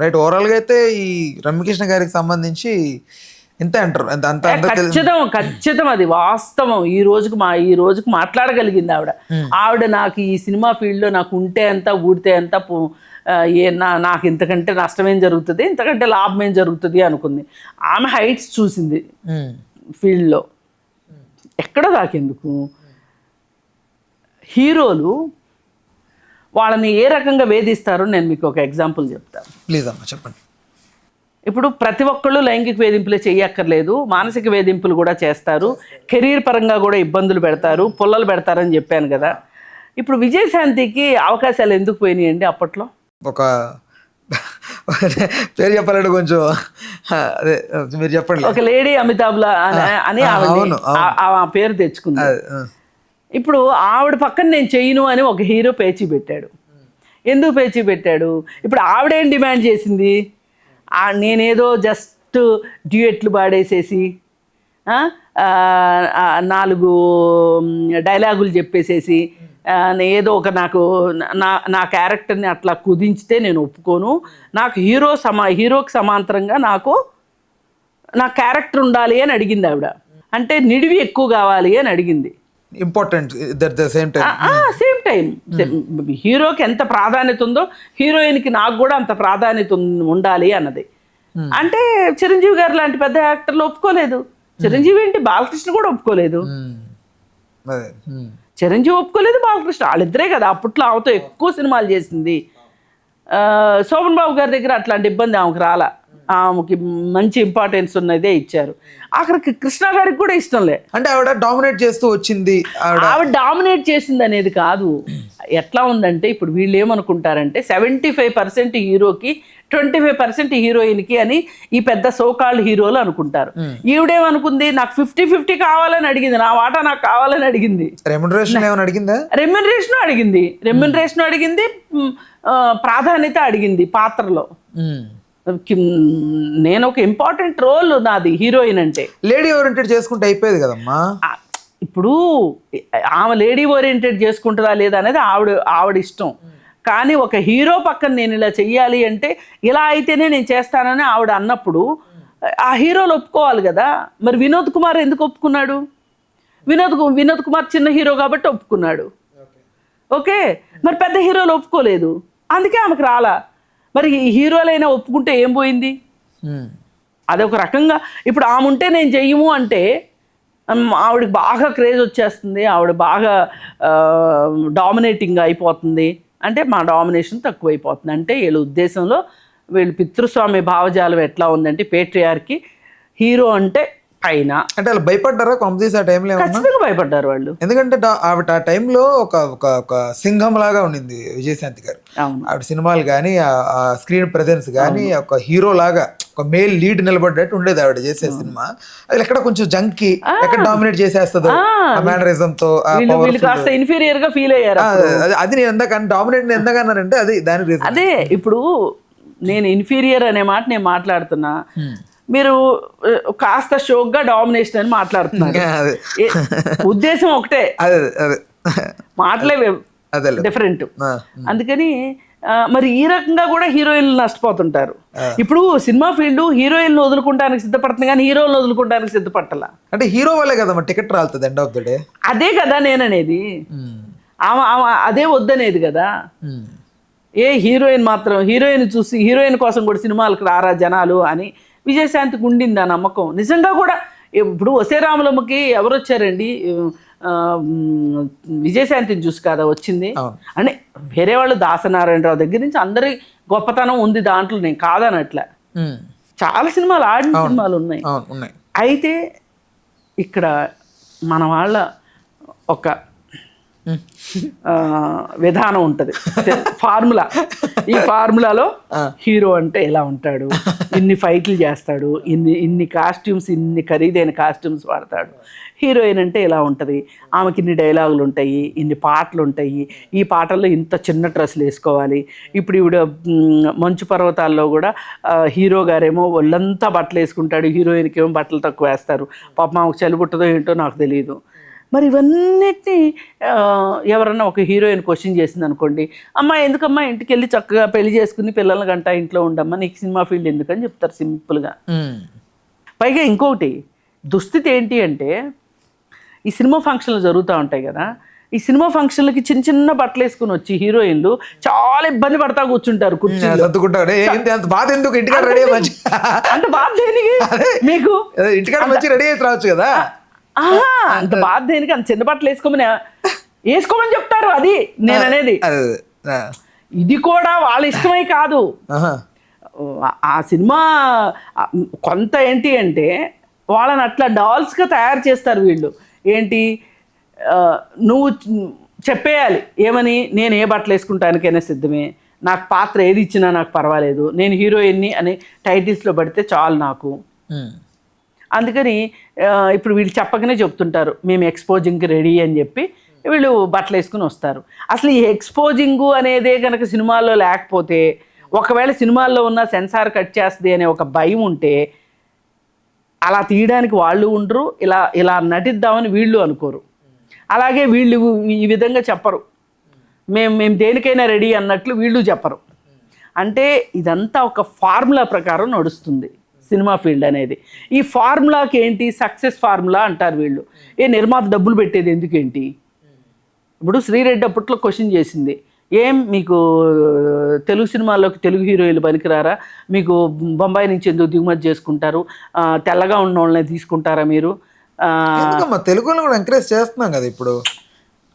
రైట్. ఓవరాల్గా అయితే ఈ రమ్యకృష్ణ గారికి సంబంధించి ఇంతే అంటారు. ఖచ్చితం, అది వాస్తవం. ఈ రోజుకు మాట్లాడగలిగింది ఆవిడ. నాకు ఈ సినిమా ఫీల్డ్లో నాకు ఉంటే అంత ఊడితే అంత నాకు ఇంతకంటే నష్టమేం జరుగుతుంది, ఇంతకంటే లాభం ఏం జరుగుతుంది అనుకుంది. ఆమె హైట్స్ చూసింది ఫీల్డ్లో. ఎక్కడ దాకెందుకు, హీరోలు వాళ్ళని ఏ రకంగా వేధిస్తారో నేను మీకు ఒక ఎగ్జాంపుల్ చెప్తాను. ప్లీజ్ అమ్మా చెప్పండి. ఇప్పుడు ప్రతి ఒక్కళ్ళు లైంగిక వేధింపులే చెయ్యక్కర్లేదు, మానసిక వేధింపులు కూడా చేస్తారు, కెరీర్ పరంగా కూడా ఇబ్బందులు పెడతారు, పుల్లలు పెడతారని చెప్పాను కదా. ఇప్పుడు విజయశాంతికి అవకాశాలు ఎందుకు పోయినాయండి అప్పట్లో? ఒక పేరు చెప్పాలంటే కొంచెం అదే మీరు చెప్పండి. ఒక లేడీ అమితాబ్లా అని ఆ పేరు తెచ్చుకుంది. ఇప్పుడు ఆవిడ పక్కన నేను చెయ్యను అని ఒక హీరో పేచీ పెట్టాడు. ఎందుకు పేచీ పెట్టాడు? ఇప్పుడు ఆవిడేం డిమాండ్ చేసింది? నేనేదో జస్ట్ డ్యూయెట్లు పాడేసేసి 4 డైలాగులు చెప్పేసేసి ఏదో ఒక నా క్యారెక్టర్ని అట్లా కుదించితే నేను ఒప్పుకోను, నాకు హీరోకి సమాంతరంగా నా క్యారెక్టర్ ఉండాలి అని అడిగింది ఆవిడ. అంటే నిడివి ఎక్కువ కావాలి అని అడిగింది. ఇంపార్టెంట్ సేమ్ టైం హీరోకి ఎంత ప్రాధాన్యత ఉందో హీరోయిన్కి నాకు కూడా అంత ప్రాధాన్యత ఉండాలి అన్నది. అంటే చిరంజీవి గారు లాంటి పెద్ద యాక్టర్లు ఒప్పుకోలేదు. చిరంజీవి ఏంటి, బాలకృష్ణ కూడా ఒప్పుకోలేదు. చిరంజీవి ఒప్పుకోలేదు, బాలకృష్ణ, వాళ్ళిద్దరే కదా అప్పట్లో ఆమెతో ఎక్కువ సినిమాలు చేసింది. శోభన్ బాబు గారి దగ్గర అట్లాంటి ఇబ్బంది ఆమెకు రాలా, ఆమెకి మంచి ఇంపార్టెన్స్ ఉన్నదే ఇచ్చారు. ఆఖరికి కృష్ణ గారికి కూడా ఇష్టంలే. అంటే ఆవిడ డామినేట్ చేస్తూ వచ్చింది. ఆవిడ డామినేట్ చేసింది అనేది కాదు. ఎట్లా ఉందంటే ఇప్పుడు వీళ్ళు ఏమనుకుంటారంటే 75% హీరోకి 25% హీరోయిన్కి అని ఈ పెద్ద సోకాల్డ్ హీరోలు అనుకుంటారు. ఈవిడేమనుకుంది, నాకు 50-50 కావాలని అడిగింది, నా వాటా నాకు కావాలని అడిగింది. రెమ్యునరేషన్ అడిగిందా? రెమ్యునరేషన్ అడిగింది, ప్రాధాన్యత అడిగింది పాత్రలో. నేను ఒక ఇంపార్టెంట్ రోల్ నాది హీరోయిన్ అంటే. లేడీ ఓరియంటెడ్ చేసుకుంటే అయిపోయేది కదమ్మా. ఇప్పుడు ఆమె లేడీ ఓరియంటెడ్ చేసుకుంటుందా లేదా అనేది ఆవిడ ఇష్టం. కానీ ఒక హీరో పక్కన నేను ఇలా చెయ్యాలి అంటే ఇలా అయితేనే నేను చేస్తానని ఆవిడ అన్నప్పుడు ఆ హీరోలు ఒప్పుకోవాలి కదా. మరి వినోద్ కుమార్ ఎందుకు ఒప్పుకున్నాడు? వినోద్ కుమార్ చిన్న హీరో కాబట్టి ఒప్పుకున్నాడు. ఓకే, మరి పెద్ద హీరోలు ఒప్పుకోలేదు, అందుకే ఆమెకు రాలా. మరి ఈ హీరోలైనా ఒప్పుకుంటే ఏం పోయింది? అదొక రకంగా ఇప్పుడు ఆమె ఉంటే నేను చెయ్యము అంటే ఆవిడకి బాగా క్రేజ్ వచ్చేస్తుంది, ఆవిడ బాగా డామినేటింగ్ అయిపోతుంది. అంటే మా డామినేషన్ తక్కువైపోతుంది. అంటే వీళ్ళ ఉద్దేశంలో వీళ్ళు పితృస్వామి భావజాలం ఎట్లా ఉందంటే పేట్రియార్కి హీరో అంటే పైన. అంటే వాళ్ళు భయపడ్డారా కొంపదీసి ఆ టైంలో? ఖచ్చితంగా భయపడ్డారు వాళ్ళు. ఎందుకంటే ఆవిడ ఆ టైంలో ఒక సింహం లాగా ఉండింది విజయశాంతి గారు. ఆవిడ సినిమాలు కానీ ఆ స్క్రీన్ ప్రెజెన్స్ కానీ ఒక హీరో లాగా ఒక మేల్ లీడ్ నిలబడ్డట్టు ఉండేది ఆవిడ చేసే సినిమా. అది ఎక్కడ కొంచెం జంకి ఎక్కడ డామినేట్ చేసేస్తుందో మేనరిజం తో ఇన్ఫీరియర్ గా ఫీల్ అయ్యారు. అది నేను ఎందాక డామినేట్ ఎందాకన్నానంటే అది దాని అదే. ఇప్పుడు నేను ఇన్ఫీరియర్ అనే మాట నేను మాట్లాడుతున్నా, మీరు కాస్త షోక్గా డామినేషన్ అని మాట్లాడుతున్నారు. ఉద్దేశం ఒకటే, మాటలే డిఫరెంట్. అందుకని మరి ఈ రకంగా కూడా హీరోయిన్లు నష్టపోతుంటారు. ఇప్పుడు సినిమా ఫీల్డ్ హీరోయిన్లు వదులుకుంటానికి సిద్ధపడుతుంది కానీ హీరోలను వదులుకుంటానికి సిద్ధపట్టాల. అంటే హీరో వల్లే కదా టికెట్ రాలుతుంది ఎండ్ ఆఫ్ ద డే. అదే కదా నేననేది. ఆమె అదే వద్దనేది కదా. ఏ హీరోయిన్ మాత్రం హీరోయిన్ చూసి హీరోయిన్ కోసం కూడా సినిమాలకు రారా జనాలు అని విజయశాంతికి ఉండింది ఆ నమ్మకం. నిజంగా కూడా ఇప్పుడు వసే రామలమ్మకి ఎవరు వచ్చారండి? విజయశాంతిని చూసి కదా వచ్చింది. అంటే వేరే వాళ్ళు దాసనారాయణరావు దగ్గర నుంచి అందరి గొప్పతనం ఉంది దాంట్లో, నేను కాదనట్లే. చాలా సినిమాలు ఆడిన సినిమాలు ఉన్నాయి. అయితే ఇక్కడ మన వాళ్ళ ఒక విధానం ఉంటుంది, ఫార్ములా. ఈ ఫార్ములాలో హీరో అంటే ఎలా ఉంటాడు, ఇన్ని ఫైట్లు చేస్తాడు, ఇన్ని కాస్ట్యూమ్స్, ఇన్ని ఖరీదైన కాస్ట్యూమ్స్ వాడతాడు. హీరోయిన్ అంటే ఎలా ఉంటుంది, ఆమెకి ఇన్ని డైలాగులు ఉంటాయి, ఇన్ని పాటలు ఉంటాయి, ఈ పాటల్లో ఇంత చిన్న డ్రెస్సులు వేసుకోవాలి. ఇప్పుడు ఈవిడ మంచు పర్వతాల్లో కూడా హీరో గారేమో ఒళ్ళంతా బట్టలు వేసుకుంటాడు, హీరోయిన్కి ఏమో బట్టలు తక్కువ వేస్తారు. పాపం ఆమెకు చలి పుట్టదో ఏంటో నాకు తెలియదు. మరి ఇవన్నిటినీ ఎవరన్నా ఒక హీరోయిన్ క్వశ్చన్ చేసింది అనుకోండి, అమ్మ ఎందుకమ్మా ఇంటికి వెళ్ళి చక్కగా పెళ్లి చేసుకుని పిల్లల గంట ఇంట్లో ఉండమ్మా, నీకు సినిమా ఫీల్డ్ ఎందుకని చెప్తారు సింపుల్గా. పైగా ఇంకొకటి దుస్థితి ఏంటి అంటే, ఈ సినిమా ఫంక్షన్లు జరుగుతూ ఉంటాయి కదా, ఈ సినిమా ఫంక్షన్లకి చిన్న చిన్న బట్టలు వేసుకుని వచ్చి హీరోయిన్లు చాలా ఇబ్బంది పడతా కూర్చుంటారు కుర్చీలో. అంటే బాధ దేనికి మీకు? ఇంటికాడ మంచి రెడీ చేసి రావచ్చు కదా. అంత బాధ దేనికి? అంత చిన్న బట్టలు వేసుకోమని చెప్తారు. అది నేను అనేది. ఇది కూడా వాళ్ళ ఇష్టమై కాదు. ఆహా. ఆ సినిమా కొంత ఏంటి అంటే వాళ్ళని అట్లా డాల్స్గా తయారు చేస్తారు వీళ్ళు. ఏంటి నువ్వు చెప్పేయాలి ఏమని, నేను ఏ బట్టలు వేసుకుంటానికైనా సిద్ధమే, నాకు పాత్ర ఏది ఇచ్చినా నాకు పర్వాలేదు, నేను హీరోయిన్ని అని టైటిల్స్లో పడితే చాలు నాకు. అందుకని ఇప్పుడు వీళ్ళు చెప్పకనే చెప్తుంటారు మేము ఎక్స్పోజింగ్కి రెడీ అని చెప్పి వీళ్ళు బట్టలు వేసుకుని వస్తారు. అసలు ఈ ఎక్స్పోజింగు అనేదే కనుక సినిమాల్లో లేకపోతే, ఒకవేళ సినిమాల్లో ఉన్న సెన్సార్ కట్ చేస్తుంది అనే ఒక భయం ఉంటే అలా తీయడానికి వాళ్ళు ఉండరు, ఇలా ఇలా నటిద్దామని వీళ్ళు అనుకోరు. అలాగే వీళ్ళు ఈ విధంగా చెప్పరు, మేము దేనికైనా రెడీ అన్నట్లు వీళ్ళు చెప్పరు. అంటే ఇదంతా ఒక ఫార్ములా ప్రకారం నడుస్తుంది సినిమా ఫీల్డ్ అనేది. ఈ ఫార్ములాకి ఏంటి సక్సెస్ ఫార్ములా అంటారు వీళ్ళు. నిర్మాత డబ్బులు పెట్టేది ఎందుకేంటి? ఇప్పుడు శ్రీరెడ్డి అప్పట్లో క్వశ్చన్ చేసింది, ఏం మీకు తెలుగు సినిమాల్లోకి తెలుగు హీరోయిన్లు పనికిరారా, మీకు బొంబాయి నుంచి ఎందుకు దిగుమతి చేసుకుంటారు, తెల్లగా ఉన్న వాళ్ళని తీసుకుంటారా మీరు? తెలుగులో కూడా ఎంకరేజ్ చేస్తున్నాం కదా ఇప్పుడు.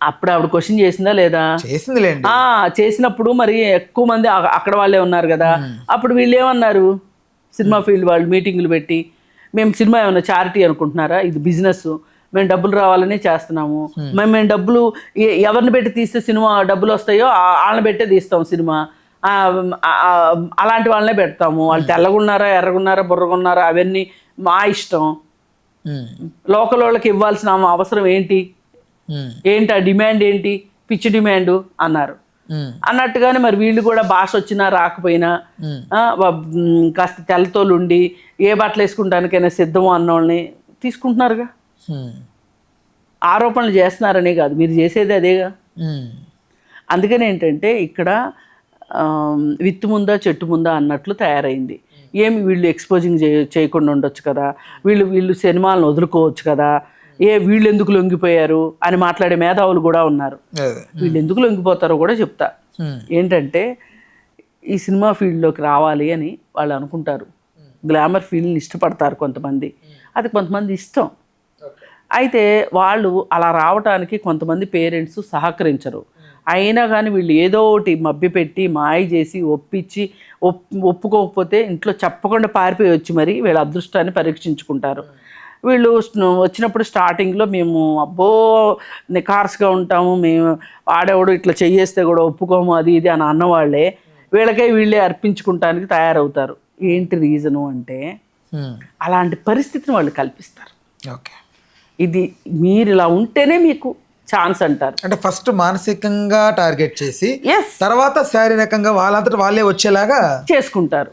అప్పుడు ఆవిడ క్వశ్చన్ చేసిందా లేదా? చేసిందిలేండి. చేసినప్పుడు మరి ఎక్కువ మంది అక్కడ వాళ్ళే ఉన్నారు కదా. అప్పుడు వీళ్ళు ఏమన్నారు, సినిమా ఫీల్డ్ వాళ్ళు మీటింగులు పెట్టి, మేము సినిమా ఏమన్నా చారిటీ అనుకుంటున్నారా, ఇది బిజినెస్, మేము డబ్బులు రావాలనే చేస్తున్నాము, మేము డబ్బులు ఎవరిని పెట్టి తీస్తే సినిమా డబ్బులు వస్తాయో వాళ్ళని పెట్టే తీస్తాం సినిమా, అలాంటి వాళ్ళనే పెడతాము, వాళ్ళు తెల్లగున్నారా ఎర్రగున్నారా బుర్రగున్నారా అవన్నీ మా ఇష్టం, లోకల్ వాళ్ళకి ఇవ్వాల్సిన అవసరం ఏంటి, ఏంటి ఆ డిమాండ్ ఏంటి, పిచ్చి డిమాండు అన్నారు. అన్నట్టుగానే మరి వీళ్ళు కూడా భాష వచ్చినా రాకపోయినా కాస్త తెల్లతోలు ఉండి ఏ బట్టలు వేసుకుంటానికైనా సిద్ధము అన్నోళ్ళని తీసుకుంటున్నారుగా. ఆరోపణలు చేస్తున్నారనే కాదు, మీరు చేసేది అదేగా. అందుకని ఏంటంటే ఇక్కడ విత్తు ముందా చెట్టు ముందా అన్నట్లు తయారైంది. ఏమి వీళ్ళు ఎక్స్పోజింగ్ చేయకుండా ఉండొచ్చు కదా, వీళ్ళు సినిమాలను వదులుకోవచ్చు కదా, వీళ్ళు ఎందుకు లొంగిపోయారు అని మాట్లాడే మేధావులు కూడా ఉన్నారు. వీళ్ళు ఎందుకు లొంగిపోతారో కూడా చెప్తా. ఏంటంటే ఈ సినిమా ఫీల్డ్లోకి రావాలి అని వాళ్ళు అనుకుంటారు, గ్లామర్ ఫీల్డ్ని ఇష్టపడతారు కొంతమంది, అది కొంతమంది ఇష్టం. అయితే వాళ్ళు అలా రావడానికి కొంతమంది పేరెంట్స్ సహకరించరు. అయినా కానీ వీళ్ళు ఏదో ఒకటి మభ్యపెట్టి మాయ చేసి ఒప్పించి ఒప్పుకోకపోతే ఇంట్లో చెప్పకుండా పారిపోయి వచ్చి మరి వీళ్ళ అదృష్టాన్ని పరీక్షించుకుంటారు. వీళ్ళు వచ్చినప్పుడు స్టార్టింగ్లో మేము అబ్బో నికార్స్గా ఉంటాము, మేము ఆడేవాడు ఇట్లా చెయ్యేస్తే కూడా ఒప్పుకోము అది ఇది అని అన్నవాళ్ళే వీళ్ళే అర్పించుకుంటానికి తయారవుతారు. ఏంటి రీజను అంటే అలాంటి పరిస్థితిని వాళ్ళు కల్పిస్తారు. ఓకే, ఇది మీరు ఇలా ఉంటేనే మీకు ఛాన్స్ అంటారు. అంటే ఫస్ట్ మానసికంగా టార్గెట్ చేసి తర్వాత శారీరకంగా వాళ్ళంతటా వాళ్ళే వచ్చేలాగా చేసుకుంటారు.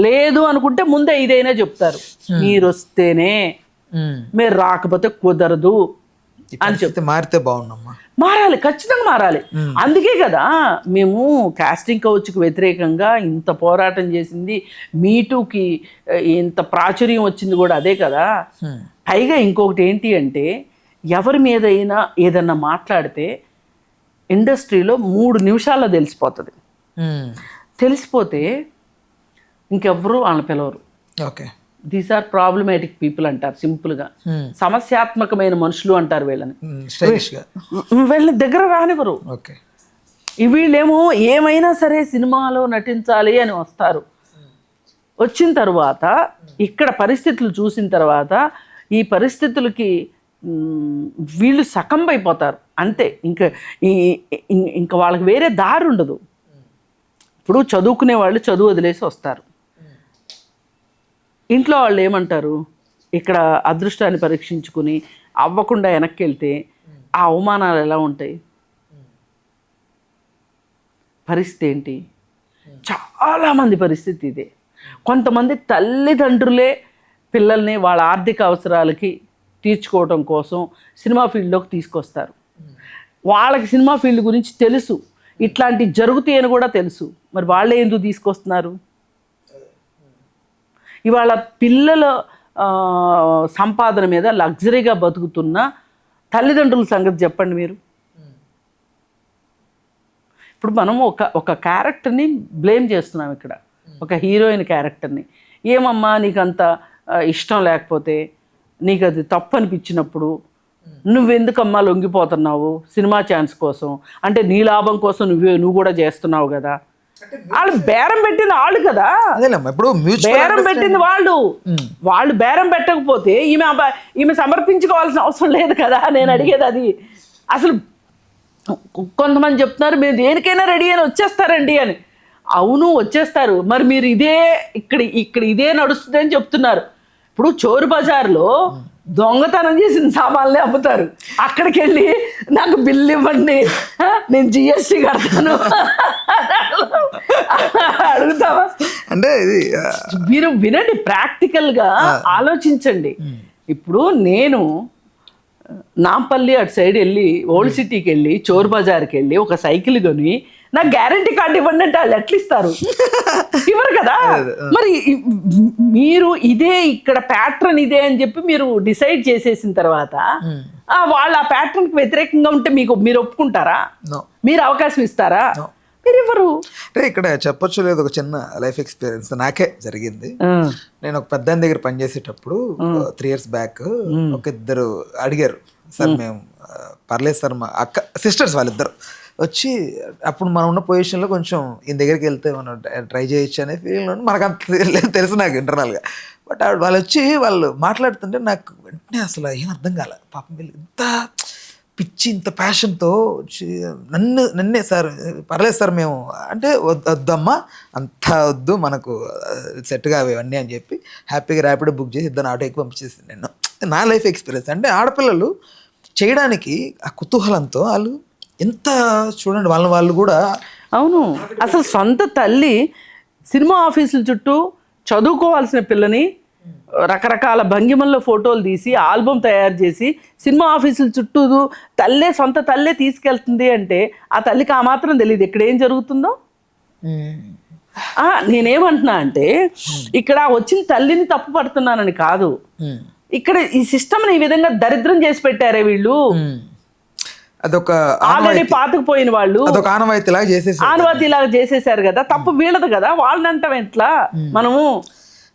లేదు అనుకుంటే ముందే ఇదైనా చెప్తారు, మీరు వస్తేనే, మీరు రాకపోతే కుదరదు అని చెప్తే మారితే బాగుండమ్మా. మారాలి, ఖచ్చితంగా మారాలి. అందుకే కదా మేము కాస్టింగ్ కౌచ్కి వ్యతిరేకంగా ఇంత పోరాటం చేసింది, మీటూకి ఇంత ప్రాచుర్యం వచ్చింది కూడా అదే కదా. పైగా ఇంకొకటి ఏంటి అంటే ఎవరి మీదైనా ఏదన్నా మాట్లాడితే ఇండస్ట్రీలో 3 నిమిషాల్లో తెలిసిపోతుంది. తెలిసిపోతే ఇంకెవ్వరూ వాళ్ళని పిలవరు. Okay, these are problematic people అంటారు సింపుల్గా. సమస్యాత్మకమైన మనుషులు అంటారు వీళ్ళని. వీళ్ళని దగ్గర రానివ్వరు. ఓకే, వీళ్ళేమో ఏమైనా సరే సినిమాలో నటించాలి అని వస్తారు. వచ్చిన తర్వాత ఇక్కడ పరిస్థితులు చూసిన తర్వాత ఈ పరిస్థితులకి వీళ్ళు సకంబైపోతారు అంతే. ఇంకా వాళ్ళకి వేరే దారి ఉండదు. ఇప్పుడు చదువుకునే వాళ్ళు చదువు వదిలేసి వస్తారు. ఇంట్లో వాళ్ళు ఏమంటారు, ఇక్కడ అదృష్టాన్ని పరీక్షించుకుని అవ్వకుండా వెనక్కి వెళ్తే ఆ అవమానాలు ఎలా ఉంటాయి? పరిస్థితి ఏంటి? చాలామంది పరిస్థితి ఇదే. కొంతమంది తల్లిదండ్రులే పిల్లల్ని వాళ్ళ ఆర్థిక అవసరాలకి తీర్చుకోవటం కోసం సినిమా ఫీల్డ్లోకి తీసుకొస్తారు. వాళ్ళకి సినిమా ఫీల్డ్ గురించి తెలుసు, ఇట్లాంటివి జరుగుతాయని కూడా తెలుసు, మరి వాళ్ళే ఎందుకు తీసుకొస్తున్నారు? ఇవాళ పిల్లల సంపాదన మీద లగ్జరీగా బతుకుతున్న తల్లిదండ్రుల సంగతి చెప్పండి మీరు. ఇప్పుడు మనం ఒక క్యారెక్టర్ని బ్లేమ్ చేస్తున్నాం ఇక్కడ, ఒక హీరోయిన్ క్యారెక్టర్ని. ఏమమ్మా నీకు అంత ఇష్టం లేకపోతే, నీకు అది తప్పు అనిపించినప్పుడు నువ్వెందుకమ్మా లొంగిపోతున్నావు సినిమా ఛాన్స్ కోసం, అంటే నీ లాభం కోసం నువ్వు కూడా చేస్తున్నావు కదా. వాళ్ళు బేరం పెట్టింది వాళ్ళు కదా, అదేలేమ్మా ఇప్పుడు బేరం పెట్టింది వాళ్ళు బేరం పెట్టకపోతే ఈమె సమర్పించుకోవాల్సిన అవసరం లేదు కదా. నేను అడిగేది అది. అసలు కొంతమంది చెప్తున్నారు మీరు దేనికైనా రెడీ అని వచ్చేస్తారండి అని. అవును వచ్చేస్తారు, మరి మీరు ఇక్కడ ఇదే నడుస్తుంది అని చెప్తున్నారు. ఇప్పుడు చోరు బజార్లో దొంగతనం చేసిన సామాన్లే అమ్ముతారు. అక్కడికి వెళ్ళి నాకు బిల్లు ఇవ్వండి, నేను జిఎస్టీ కడతాను అడుగుతావా? అంటే ఇది మీరు వినండి, ప్రాక్టికల్గా ఆలోచించండి. ఇప్పుడు నేను నాంపల్లి అటు సైడ్ వెళ్ళి ఓల్డ్ సిటీకి వెళ్ళి చోర్ బజార్కి వెళ్ళి ఒక సైకిల్ కొని నాకు గ్యారంటీ కార్డు ఇవ్వండి అంటే వాళ్ళు ఎట్లా ఇస్తారు? ఇవ్వరు కదా. మరి మీరు ఇదే ఇక్కడ ప్యాటర్న్ ఇదే అని చెప్పి మీరు డిసైడ్ చేసేసిన తర్వాత వాళ్ళు ఆ ప్యాటర్న్కి వ్యతిరేకంగా ఉంటే మీరు ఒప్పుకుంటారా? మీరు అవకాశం ఇస్తారా? మీరు ఇవ్వరు. అంటే ఇక్కడ చెప్పొచ్చు లేదు, ఒక చిన్న లైఫ్ ఎక్స్పీరియన్స్ నాకే జరిగింది. నేను ఒక పెద్ద దగ్గర పనిచేసేటప్పుడు 3 years బ్యాక్ ఒక ఇద్దరు అడిగారు, సార్ మేము పర్లేదు సార్ మా అక్క సిస్టర్స్ వాళ్ళిద్దరు వచ్చి, అప్పుడు మనం ఉన్న పొజిషన్లో కొంచెం ఈయన దగ్గరికి వెళ్తే మనం ట్రై చేయొచ్చు అనే ఫీలింగ్లో మనకు అంత తెలుసు నాకు ఇంటర్నల్గా. బట్ వాళ్ళు మాట్లాడుతుంటే నాకు వెంటనే అసలు ఏం అర్థం కాలే. పాపం వీళ్ళు ఇంత పిచ్చి ఇంత ప్యాషన్తో నన్నే సార్ పర్లేదు సార్ మేము అంటే వద్దమ్మా అంత వద్దు మనకు సెట్గా ఇవన్నీ అని చెప్పి హ్యాపీగా ర్యాపిడో బుక్ చేసి ఇద్దరు ఆటోకి పంపించేసింది. నేను నా లైఫ్ ఎక్స్పీరియన్స్ అంటే ఆడపిల్లలు చేయడానికి ఆ కుతూహలంతో వాళ్ళు ఎంత చూడండి వాళ్ళు కూడా. అవును, అసలు సొంత తల్లి సినిమా ఆఫీసుల చుట్టూ చదువుకోవాల్సిన పిల్లని రకరకాల భంగిమల్లో ఫోటోలు తీసి ఆల్బమ్ తయారు చేసి సినిమా ఆఫీసుల చుట్టూ సొంత తల్లే తీసుకెళ్తుంది అంటే ఆ తల్లికి ఆ మాత్రం తెలియదు ఇక్కడ ఏం జరుగుతుందో. నేనేమంటున్నా అంటే ఇక్కడ వచ్చిన తల్లిని తప్పు పడుతున్నానని కాదు, ఇక్కడ ఈ సిస్టమ్ని ఈ విధంగా దరిద్రం చేసి పెట్టారే వీళ్ళు. అదొక ఆల్రెడీ పాతుకుపోయిన వాళ్ళు ఆనవాయితీలాగా చేసేసారు కదా, తప్పు వీళ్ళదు కదా, వాళ్ళని అంటాం ఎట్లా? మనము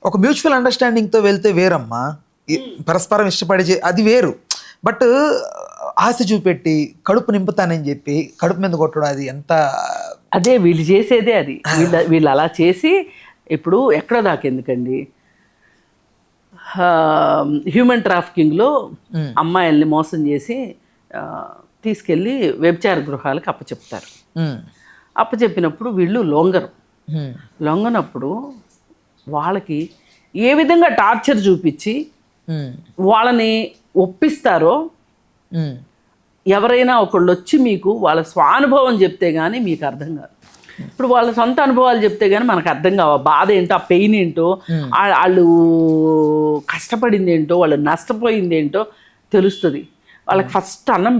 ఒక మ్యూచువల్ అండర్స్టాండింగ్తో వెళ్తే వేరమ్మా, పరస్పరం ఇష్టపడి అది వేరు. బట్ ఆశ చూపెట్టి కడుపు నింపుతానని చెప్పి కడుపు మీద కొట్టడం అది ఎంత, అదే వీళ్ళు చేసేదే అది. వీళ్ళు అలా చేసి ఇప్పుడు ఎక్కడ దాకా ఎందుకండి, హ్యూమన్ ట్రాఫికింగ్లో అమ్మాయిల్ని మోసం చేసి తీసుకెళ్ళి వ్యభిచార గృహాలకు అప్పచెప్తారు. అప్పచెప్పినప్పుడు వీళ్ళు లొంగనప్పుడు వాళ్ళకి ఏ విధంగా టార్చర్ చూపించి వాళ్ళని ఒప్పిస్తారో, ఎవరైనా ఒకళ్ళు వచ్చి మీకు వాళ్ళ స్వానుభవం చెప్తే కానీ మీకు అర్థం కాదు. ఇప్పుడు వాళ్ళ సొంత అనుభవాలు చెప్తే కానీ మనకు అర్థం కావు. ఆ బాధ ఏంటో, ఆ పెయిన్ ఏంటో, వాళ్ళు కష్టపడింది ఏంటో, వాళ్ళు నష్టపోయింది ఏంటో తెలుస్తుంది. వాళ్ళకి ఫస్ట్ అన్నం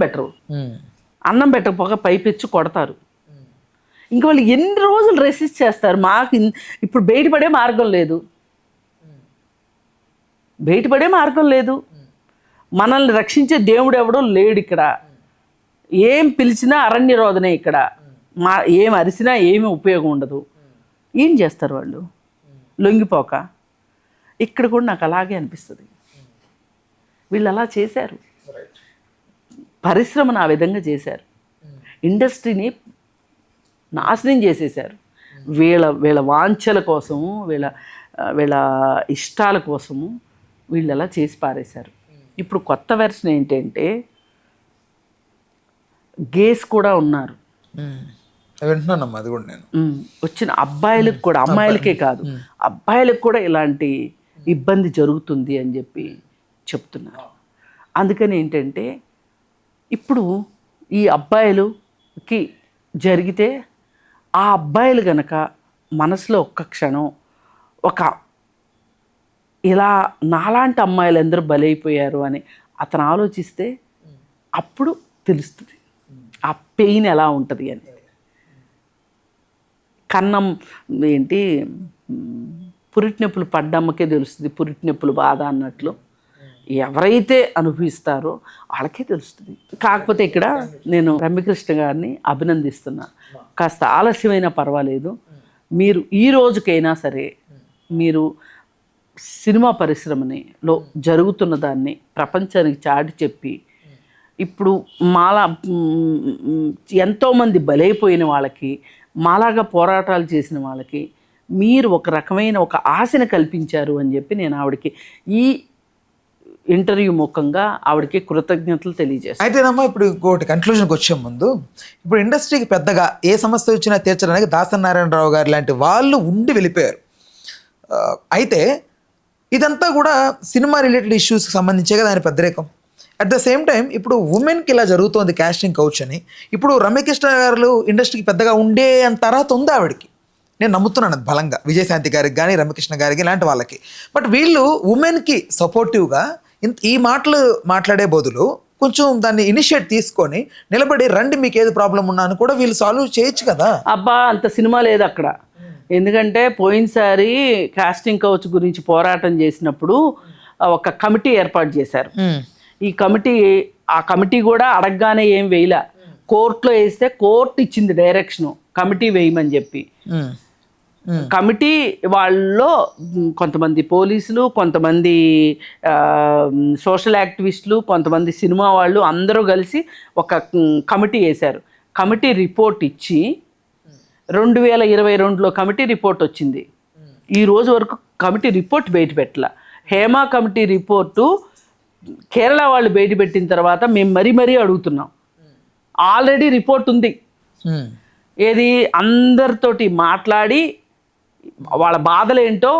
పెట్టకపోగా పైపెచ్చి కొడతారు. ఇంకా వాళ్ళు ఎన్ని రోజులు రెసిస్ట్ చేస్తారు? మాకు ఇప్పుడు బయటపడే మార్గం లేదు. మనల్ని రక్షించే దేవుడు ఎవడో లేడు ఇక్కడ. ఏం పిలిచినా అరణ్య రోదనే ఇక్కడ. ఏం అరిసినా ఏమీ ఉపయోగం ఉండదు. ఏం చేస్తారు వాళ్ళు లొంగిపోక? ఇక్కడ కూడా నాకు అలాగే అనిపిస్తుంది. వీళ్ళు అలా చేశారు, పరిశ్రమను ఆ విధంగా చేశారు, ఇండస్ట్రీని నాశనం చేసేశారు. వీళ్ళ వాంఛల కోసము, వీళ్ళ ఇష్టాల కోసము వీళ్ళు అలా చేసి పారేశారు. ఇప్పుడు కొత్త వెర్షన్ ఏంటంటే గేస్ కూడా ఉన్నారు. వింటున్నానమ్మా అది కూడా. నేను వచ్చిన అబ్బాయిలకు కూడా, అమ్మాయిలకే కాదు అబ్బాయిలకు కూడా ఇలాంటి ఇబ్బంది జరుగుతుంది అని చెప్పి చెప్తున్నారు. అందుకని ఏంటంటే ఇప్పుడు ఈ అబ్బాయిలకి జరిగితే ఆ అబ్బాయిలు గనక మనసులో ఒక్క క్షణం ఇలా నాలాంటి అమ్మాయిలు అందరూ బలైపోయారు అని అతను ఆలోచిస్తే అప్పుడు తెలుస్తుంది ఆ పెయిన్ ఎలా ఉంటుంది అని. కన్నం ఏంటి, పురిటి నొప్పులు పడ్డమ్మకే తెలుస్తుంది పురిటి నొప్పులు బాధ అన్నట్లు. ఎవరైతే అనుభవిస్తారో వాళ్ళకే తెలుస్తుంది. కాకపోతే ఇక్కడ నేను రమ్యకృష్ణ గారిని అభినందిస్తున్నా. కాస్త ఆలస్యమైనా పర్వాలేదు, మీరు ఈ రోజుకైనా సరే మీరు సినిమా పరిశ్రమలో జరుగుతున్న దాన్ని ప్రపంచానికి చాటి చెప్పి ఇప్పుడు మాలా ఎంతోమంది బలైపోయిన వాళ్ళకి, మాలాగా పోరాటాలు చేసిన వాళ్ళకి మీరు ఒక రకమైన ఒక ఆశను కల్పించారు అని చెప్పి నేను ఆవిడకి ఈ ఇంటర్వ్యూ ముఖంగా ఆవిడకి కృతజ్ఞతలు తెలియజేస్తాను. అయితేనమ్మా ఇప్పుడు ఇంకోటి కన్క్లూజన్కి వచ్చే ముందు, ఇప్పుడు ఇండస్ట్రీకి పెద్దగా ఏ సమస్య వచ్చినా తీర్చడానికి దాసరి నారాయణరావు గారు లాంటి వాళ్ళు ఉండి వెళ్ళిపోయారు. అయితే ఇదంతా కూడా సినిమా రిలేటెడ్ ఇష్యూస్కి సంబంధించే కదా ఆయన పెద్దరేకం. అట్ ద సేమ్ టైం ఇప్పుడు ఉమెన్కి ఇలా జరుగుతోంది కాస్టింగ్ కౌచ్ అని. ఇప్పుడు రమ్యకృష్ణ గారు ఇండస్ట్రీకి పెద్దగా ఉండే అంత అర్హత ఉంది ఆవిడకి, నేను నమ్ముతున్నాను అది బలంగా, విజయశాంతి గారికి కానీ రమ్యకృష్ణ గారికి ఇలాంటి వాళ్ళకి. బట్ వీళ్ళు ఉమెన్కి సపోర్టివ్గా ఈ మాటలు మాట్లాడే బదులు కొంచెం దాన్ని ఇనిషియేట్ తీసుకొని నిలబడి రండి మీకు ఏది ప్రాబ్లం ఉన్నా అని కూడా వీళ్ళు సాల్వ్ చేయొచ్చు కదా. అబ్బా అంత సినిమా లేదు అక్కడ. ఎందుకంటే పోయినసారి కాస్టింగ్ కౌచ్ గురించి పోరాటం చేసినప్పుడు ఒక కమిటీ ఏర్పాటు చేశారు. ఈ ఆ కమిటీ కూడా అడగగానే ఏం వేయలే, కోర్టులో వేస్తే కోర్టు ఇచ్చింది డైరెక్షను కమిటీ వేయమని చెప్పి. కమిటీ వాళ్ళలో కొంతమంది పోలీసులు, కొంతమంది సోషల్ యాక్టివిస్టులు, కొంతమంది సినిమా వాళ్ళు అందరూ కలిసి ఒక కమిటీ వేశారు. కమిటీ రిపోర్ట్ ఇచ్చి 2022లో కమిటీ రిపోర్ట్ వచ్చింది. ఈ రోజు వరకు కమిటీ రిపోర్ట్ బయట పెట్టాల. హేమా కమిటీ రిపోర్టు కేరళ వాళ్ళు బయట పెట్టిన తర్వాత మేము మరీ అడుగుతున్నాం. ఆల్రెడీ రిపోర్ట్ ఉంది. ఏది అందరితోటి మాట్లాడి వాళ్ళ బాధలు ఏంటో,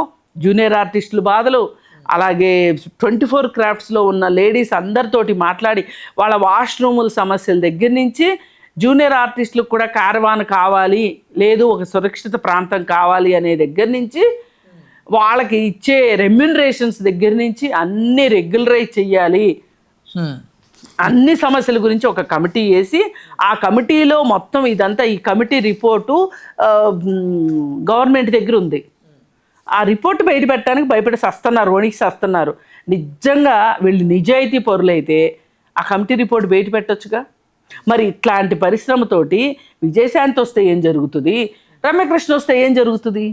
జూనియర్ ఆర్టిస్టుల బాధలు, అలాగే 24 క్రాఫ్ట్స్లో ఉన్న లేడీస్ అందరితోటి మాట్లాడి వాళ్ళ వాష్రూముల సమస్యల దగ్గర నుంచి జూనియర్ ఆర్టిస్టులకు కూడా కారవాన్ కావాలి, లేదు ఒక సురక్షిత ప్రాంతం కావాలి అనే దగ్గర నుంచి వాళ్ళకి ఇచ్చే రెమ్యూనరేషన్స్ దగ్గర నుంచి అన్నీ రెగ్యులరైజ్ చెయ్యాలి, అన్ని సమస్యల గురించి ఒక కమిటీ వేసి ఆ కమిటీలో మొత్తం ఇదంతా ఈ కమిటీ రిపోర్టు గవర్నమెంట్ దగ్గర ఉంది. ఆ రిపోర్ట్ బయట పెట్టడానికి భయపడి వణికి నిజంగా వీళ్ళు నిజాయితీ పరులైతే ఆ కమిటీ రిపోర్ట్ బయట పెట్టొచ్చుగా. మరి ఇట్లాంటి పరిశ్రమతోటి విజయశాంతి వస్తే ఏం జరుగుతుంది, రమ్యకృష్ణ వస్తే ఏం జరుగుతుంది?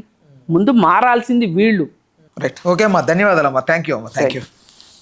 ముందు మారాల్సింది వీళ్ళు. రైట్, ఓకే అమ్మా, ధన్యవాదాలు అమ్మా, థ్యాంక్ యూ అమ్మా, థ్యాంక్ యూ.